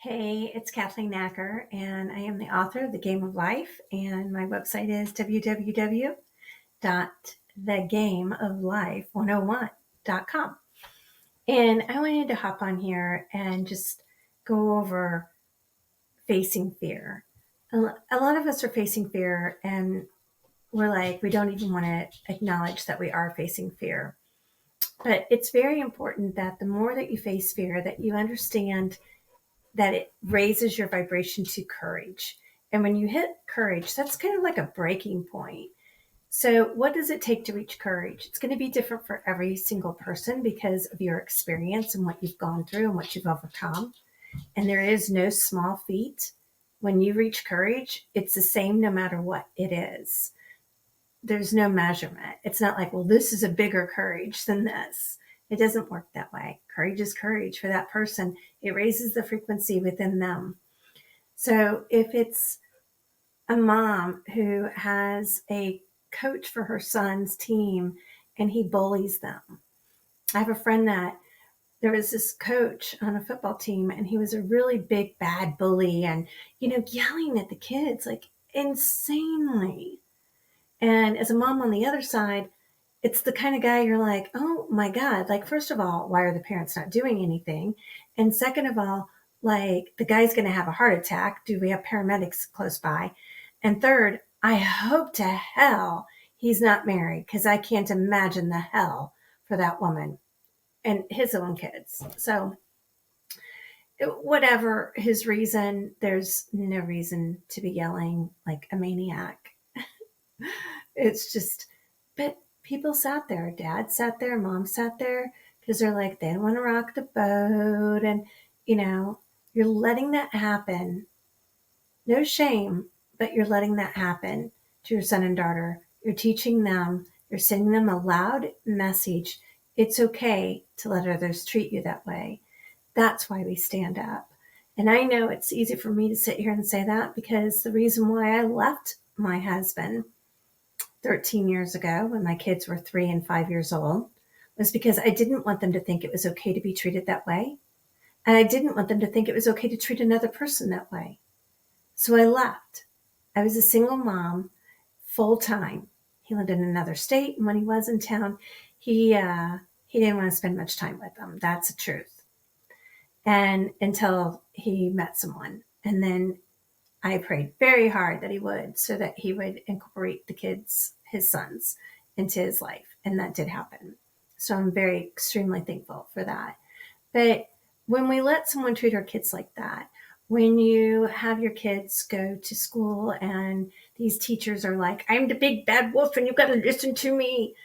Hey, it's Kathleen Acker, and I am the author of The Game of Life, and my website is www.thegameoflife101.com. And I wanted to hop on here and just go over facing fear. A lot of us are facing fear, and we're like, we don't even want to acknowledge that we are facing fear. But it's very important that the more that you face fear, that you understand that it raises your vibration to courage. And when you hit courage, that's kind of like a breaking point. So, what does it take to reach courage? It's going to be different for every single person because of your experience and what you've gone through and what you've overcome. And there is no small feat. When you reach courage, it's the same no matter what it is. There's no measurement. It's not like, well, this is a bigger courage than this. It doesn't work that way. Courage is courage for that person. It raises the frequency within them. So if it's a mom who has a coach for her son's team and he bullies them. I have a friend that there was this coach on a football team and he was a really big bad bully and, yelling at the kids like insanely. And as a mom on the other side, it's the kind of guy you're like, oh my God, like, first of all, why are the parents not doing anything? And second of all, like, the guy's going to have a heart attack. Do we have paramedics close by? And third, I hope to hell he's not married because I can't imagine the hell for that woman and his own kids. So, whatever his reason, there's no reason to be yelling like a maniac. It's just, but people sat there, dad sat there, mom sat there, because they're like, they don't want to rock the boat. And, you're letting that happen. No shame, but you're letting that happen to your son and daughter. You're teaching them, you're sending them a loud message. It's okay to let others treat you that way. That's why we stand up. And I know it's easy for me to sit here and say that because the reason why I left my husband 13 years ago when my kids were 3 and 5 years old was because I didn't want them to think it was okay to be treated that way. And I didn't want them to think it was okay to treat another person that way. So I left. I was a single mom, full time. He lived in another state. And when he was in town, he didn't want to spend much time with them. That's the truth. And until he met someone. And then I prayed very hard that he would, so that he would incorporate the kids, his sons, into his life. And that did happen. So I'm very extremely thankful for that. But when we let someone treat our kids like that, when you have your kids go to school and these teachers are like, I'm the big bad wolf and you've got to listen to me.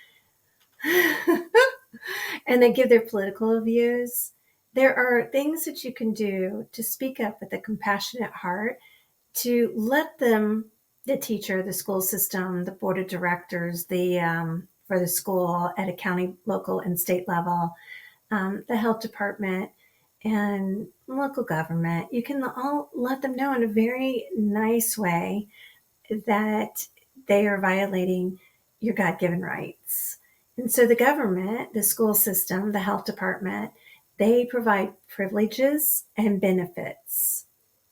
And they give their political views. There are things that you can do to speak up with a compassionate heart to let them, the teacher, the school system, the board of directors, for the school at a county, local, and state level, the health department, and local government, you can all let them know in a very nice way that they are violating your God-given rights. And so the government, the school system, the health department, they provide privileges and benefits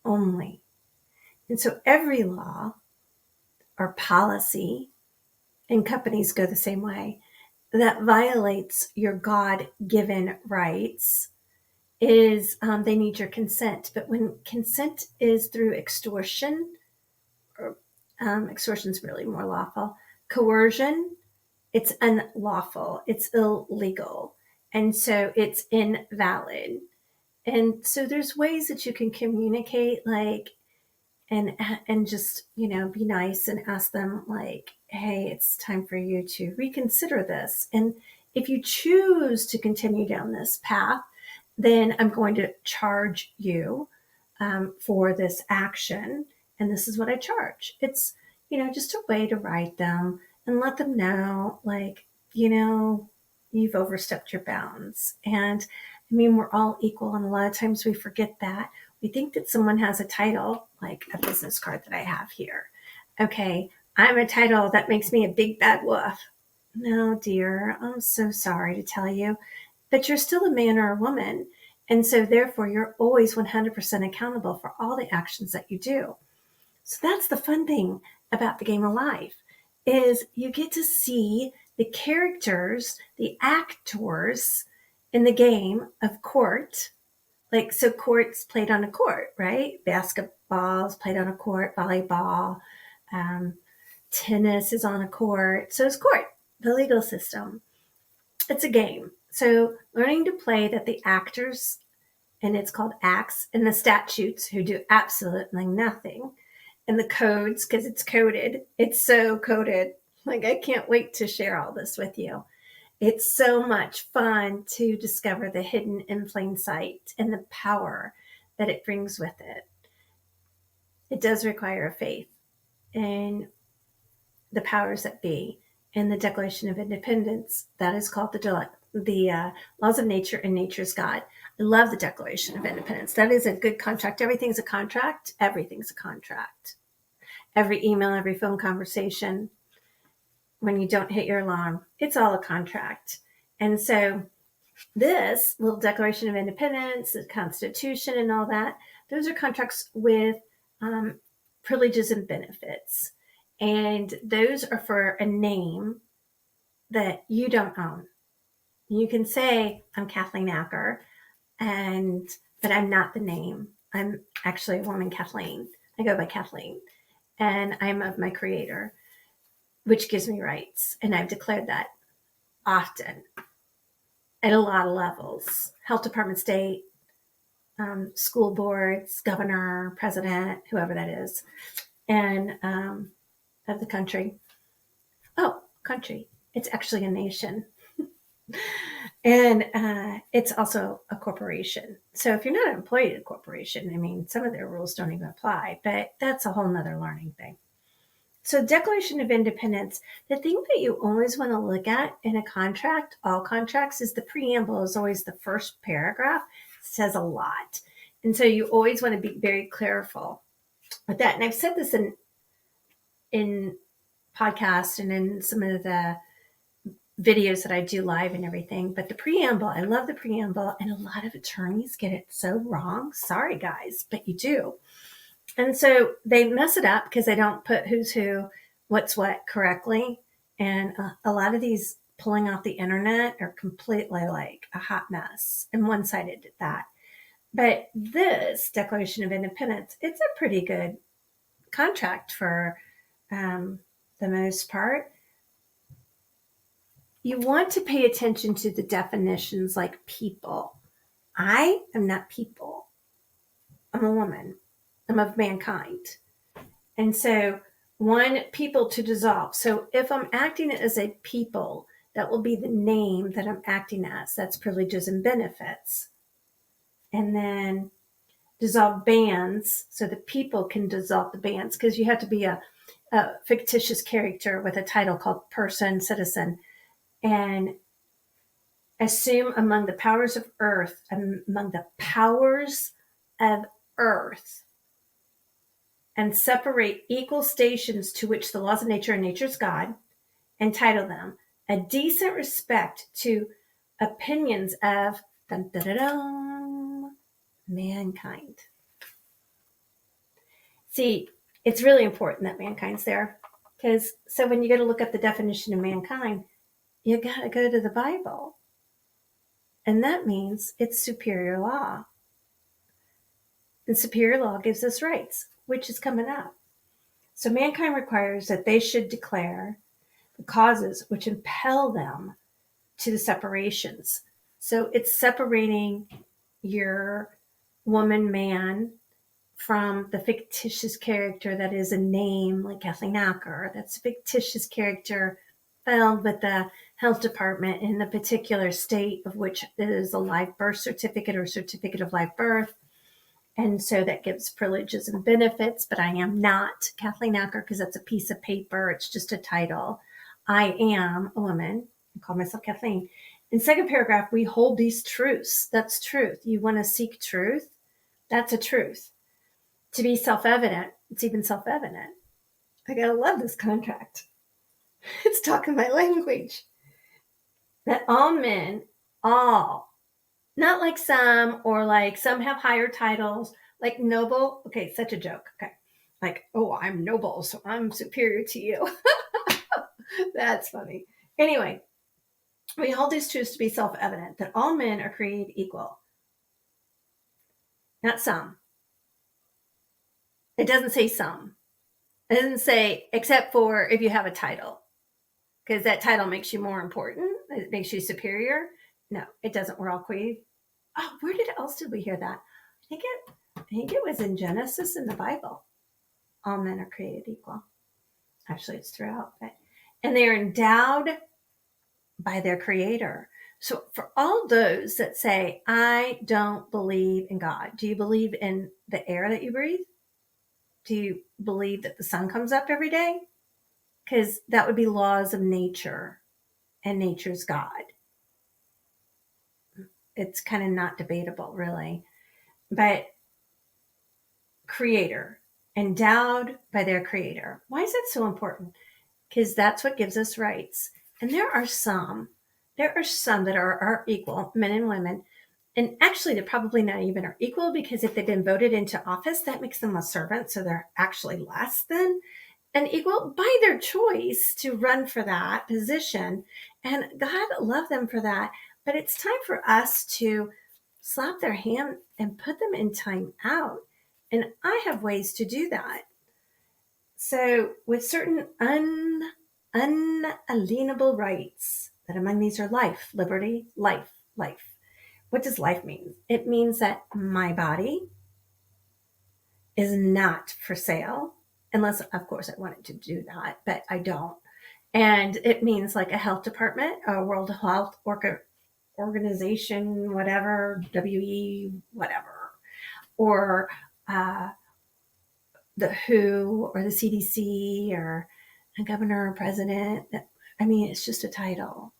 only. And so every law or policy, and companies go the same way, that violates your God-given rights is they need your consent. But when consent is through extortion, or extortion is really more lawful, coercion, it's unlawful, it's illegal, and so it's invalid. And so there's ways that you can communicate, like, and just, be nice and ask them like, hey, it's time for you to reconsider this. And if you choose to continue down this path, then I'm going to charge you for this action. And this is what I charge. It's, just a way to write them and let them know, like, you've overstepped your bounds. And I mean, we're all equal. And a lot of times we forget that. We think that someone has a title, like a business card that I have here. Okay, I'm a title that makes me a big bad wolf. No, dear, I'm so sorry to tell you, but you're still a man or a woman. And so therefore, you're always 100% accountable for all the actions that you do. So that's the fun thing about the game of life, is you get to see the characters, the actors in the game of court. Like, so court's played on a court, right? Basketball is played on a court, volleyball, um, tennis is on a court. So is court, the legal system. It's a game. So learning to play that the actors, and it's called acts, and the statutes who do absolutely nothing, and the codes, because it's coded. It's so coded. Like, I can't wait to share all this with you. It's so much fun to discover the hidden in plain sight and the power that it brings with it. It does require a faith in the powers that be. In the Declaration of Independence, that is called the laws of nature and nature's God. I love the Declaration of Independence. That is a good contract. Everything's a contract. Everything's a contract. Every email, every phone conversation, when you don't hit your alarm, it's all a contract. And so this little Declaration of Independence, the Constitution and all that, those are contracts with privileges and benefits. And those are for a name that you don't own. You can say, I'm Kathleen Acker, but I'm not the name. I'm actually a woman, Kathleen. I go by Kathleen, and I'm of my creator, which gives me rights. And I've declared that often at a lot of levels: health department, state, school boards, governor, president, whoever that is, and of the country. Oh, country. It's actually a nation. And it's also a corporation. So if you're not an employee at a corporation, I mean, some of their rules don't even apply, but that's a whole nother learning thing. So Declaration of Independence, the thing that you always want to look at in a contract, all contracts, is the preamble is always the first paragraph. It says a lot. And so you always want to be very careful with that. And I've said this in podcasts and in some of the videos that I do live and everything, but the preamble, I love the preamble, and a lot of attorneys get it so wrong. Sorry, guys, but you do. And so they mess it up because they don't put who's who, what's what correctly. And a lot of these pulling off the internet are completely like a hot mess and one-sided at that. But this Declaration of Independence, it's a pretty good contract for the most part. You want to pay attention to the definitions like people. I am not people. I'm a woman. I'm of mankind. And so people to dissolve. So if I'm acting as a people, that will be the name that I'm acting as. That's privileges and benefits. And then dissolve bands, so the people can dissolve the bands, because you have to be a fictitious character with a title called person, citizen, and assume among the powers of earth, and separate equal stations to which the laws of nature and nature's God, and title them a decent respect to opinions of mankind. See, it's really important that mankind's there, because so when you go to look up the definition of mankind, you got to go to the Bible. And that means it's superior law. And superior law gives us rights, which is coming up. So mankind requires that they should declare the causes which impel them to the separations. So it's separating your woman, man, from the fictitious character that is a name like Kathleen Acker. That's a fictitious character filed with the health department in the particular state of which it is a live birth certificate or certificate of live birth. And so that gives privileges and benefits, but I am not Kathleen Acker because that's a piece of paper. It's just a title. I am a woman. I call myself Kathleen. In second paragraph, we hold these truths. That's truth. You want to seek truth? That's a truth. To be self-evident, it's even self-evident. I gotta love this contract. It's talking my language. That all men Not like some, or like some have higher titles, like noble. Okay, such a joke. Okay. Like, oh, I'm noble, so I'm superior to you. That's funny. Anyway, we hold these truths to be self evident that all men are created equal, not some. It doesn't say some. It doesn't say except for if you have a title, because that title makes you more important. It makes you superior. No, it doesn't. We're all created. Oh, where else did we hear that? I think it was in Genesis in the Bible. All men are created equal. Actually, it's throughout, and they are endowed by their creator. So for all those that say, I don't believe in God, do you believe in the air that you breathe? Do you believe that the sun comes up every day? Because that would be laws of nature, and nature's God. It's kind of not debatable, really. But creator, endowed by their creator. Why is that so important? Because that's what gives us rights. And there are some that are equal, men and women. And actually, they're probably not even are equal, because if they've been voted into office, that makes them a servant. So they're actually less than an equal by their choice to run for that position. And God love them for that. But it's time for us to slap their hand and put them in time out. And I have ways to do that. So with certain unalienable rights, that among these are life, liberty, life. What does life mean? It means that my body is not for sale, unless, of course, I wanted to do that, but I don't. And it means like a health department, a World Health Organization, whatever, WE, whatever, or the WHO or the CDC or a governor or president. I mean, it's just a title.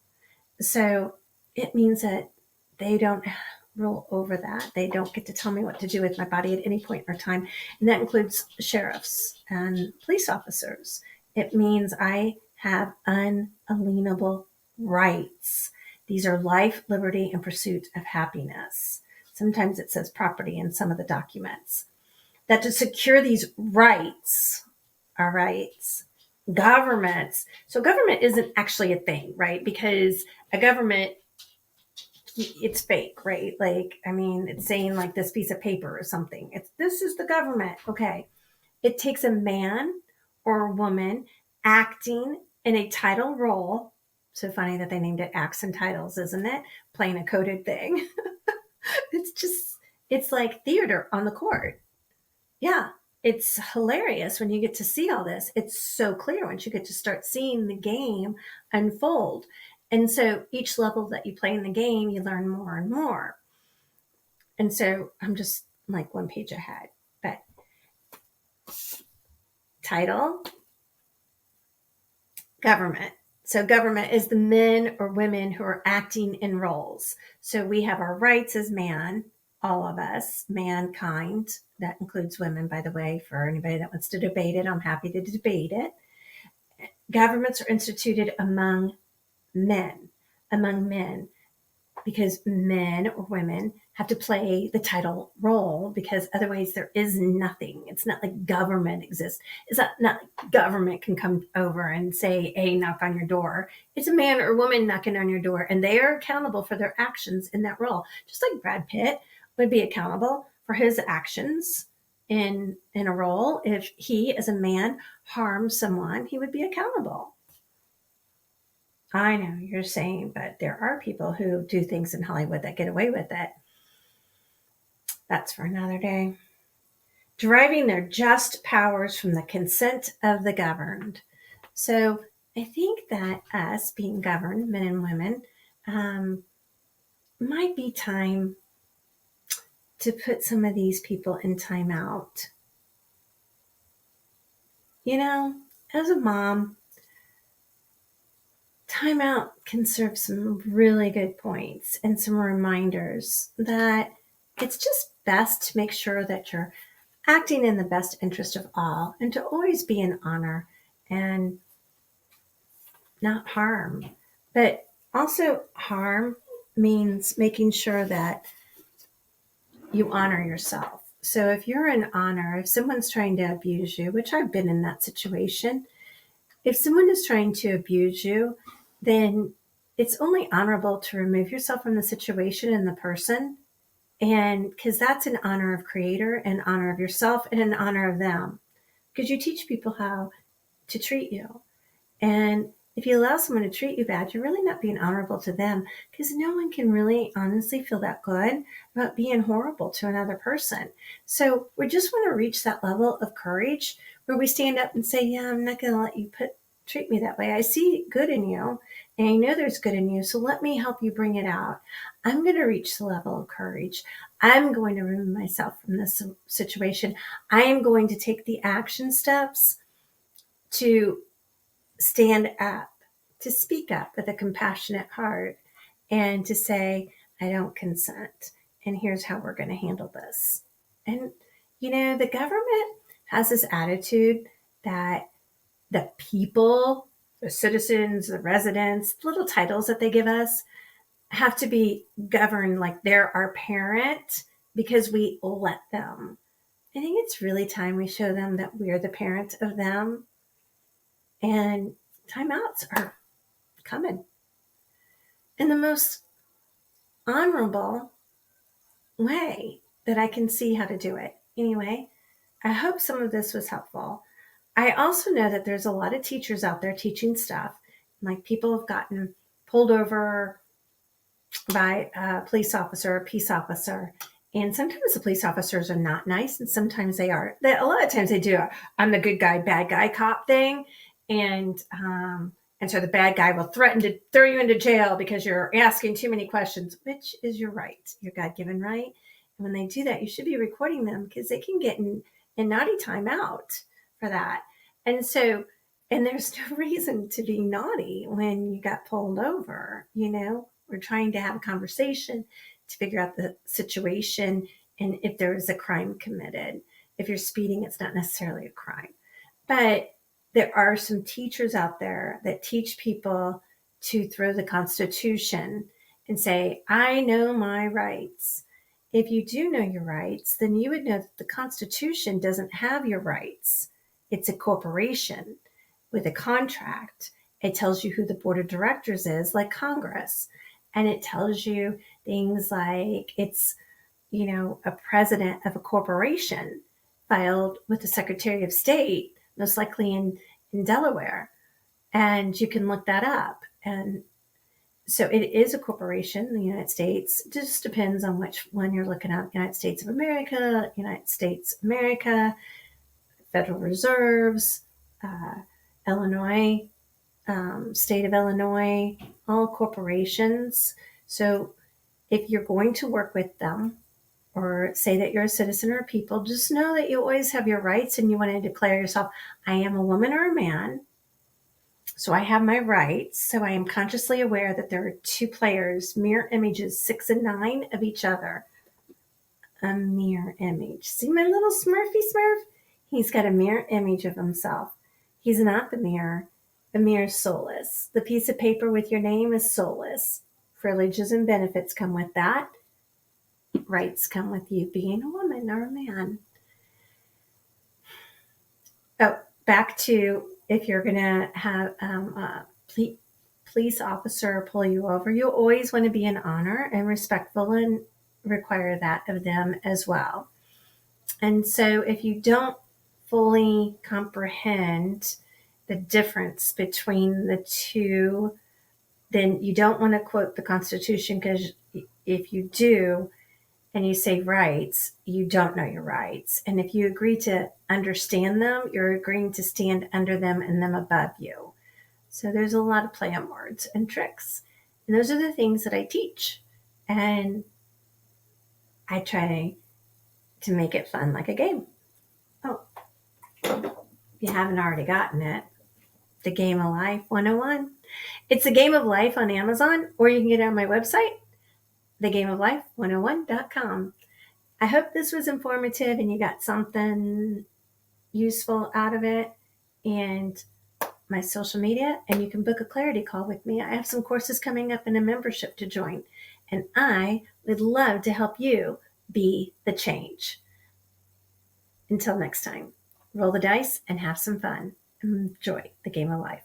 So it means that they don't rule over that. They don't get to tell me what to do with my body at any point in time. And that includes sheriffs and police officers. It means I have unalienable rights. These are life, liberty, and pursuit of happiness. Sometimes it says property in some of the documents. That to secure these rights, our rights, governments. So government isn't actually a thing, right? Because a government, it's fake, right? Like, I mean, it's saying like this piece of paper or something. This is the government. Okay. It takes a man or a woman acting in a title role. So funny that they named it Acts and Titles, isn't it? Playing a coded thing. It's like theater on the court. Yeah, it's hilarious when you get to see all this. It's so clear once you get to start seeing the game unfold. And so each level that you play in the game, you learn more and more. And so I'm just like one page ahead. But title, government. So government is the men or women who are acting in roles. So we have our rights as man, all of us, mankind. That includes women, by the way, for anybody that wants to debate it. I'm happy to debate it. Governments are instituted among men, because men or women have to play the title role, because otherwise there is nothing. It's not like government exists. It's not like government can come over and say, hey, knock on your door. It's a man or woman knocking on your door, and they are accountable for their actions in that role. Just like Brad Pitt would be accountable for his actions in a role. If he, as a man, harms someone, he would be accountable. I know you're saying, but there are people who do things in Hollywood that get away with it. That's for another day. Deriving their just powers from the consent of the governed. So I think that us being governed, men and women, might be time to put some of these people in timeout. You know, as a mom, timeout can serve some really good points and some reminders that it's just best to make sure that you're acting in the best interest of all, and to always be in honor and not harm. But also harm means making sure that you honor yourself. So if you're in honor, if someone's trying to abuse you, which I've been in that situation, if someone is trying to abuse you, then it's only honorable to remove yourself from the situation and the person. And because that's in honor of creator and honor of yourself and in honor of them, because you teach people how to treat you. And if you allow someone to treat you bad, you're really not being honorable to them, because no one can really honestly feel that good about being horrible to another person. So we just want to reach that level of courage where we stand up and say, yeah, I'm not going to let you treat me that way. I see good in you and I know there's good in you. So let me help you bring it out. I'm going to reach the level of courage. I'm going to remove myself from this situation. I am going to take the action steps to stand up, to speak up with a compassionate heart, and to say, I don't consent. And here's how we're going to handle this. And, the government has this attitude that the people, the citizens, the residents, the little titles that they give us, have to be governed like they're our parent because we let them. I think it's really time we show them that we're the parent of them. And timeouts are coming in the most honorable way that I can see how to do it. Anyway, I hope some of this was helpful. I also know that there's a lot of teachers out there teaching stuff. Like people have gotten pulled over by a police officer, a peace officer. And sometimes the police officers are not nice, and sometimes they are. A lot of times they do I'm the good guy, bad guy cop thing. And so the bad guy will threaten to throw you into jail because you're asking too many questions, which is your right, your God-given right. And when they do that, you should be recording them because they can get in naughty time out for that. And so, and there's no reason to be naughty when you got pulled over, We're trying to have a conversation to figure out the situation and if there is a crime committed. If you're speeding, it's not necessarily a crime. But there are some teachers out there that teach people to throw the Constitution and say, I know my rights. If you do know your rights, then you would know that the Constitution doesn't have your rights. It's a corporation with a contract. It tells you who the board of directors is, like Congress. And it tells you things like it's, a president of a corporation filed with the Secretary of State, most likely in Delaware. And you can look that up. And so it is a corporation, the United States. It just depends on which one you're looking at. United States of America, United States America, Federal Reserves, Illinois, state of Illinois, all corporations. So if you're going to work with them or say that you're a citizen or a people, just know that you always have your rights and you want to declare yourself, I am a woman or a man. So I have my rights. So I am consciously aware that there are two players, mirror images 6 and 9 of each other. A mirror image. See my little Smurfy Smurf? He's got a mirror image of himself. He's not the mirror. The mirror is soulless. The piece of paper with your name is soulless. Privileges and benefits come with that. Rights come with you being a woman or a man. Oh, back to if you're going to have a police officer pull you over, you always want to be in honor and respectful and require that of them as well. And so if you don't fully comprehend the difference between the two, then you don't want to quote the Constitution, because if you do and you say rights, you don't know your rights. And if you agree to understand them, you're agreeing to stand under them and them above you. So there's a lot of play on words and tricks. And those are the things that I teach. And I try to make it fun like a game. Oh, if you haven't already gotten it, the Game of Life 101. It's the Game of Life on Amazon, or you can get it on my website, thegameoflife101.com. I hope this was informative and you got something useful out of it. And my social media, and you can book a clarity call with me. I have some courses coming up and a membership to join. and I would love to help you be the change. Until next time, roll the dice and have some fun. Enjoy the game of life.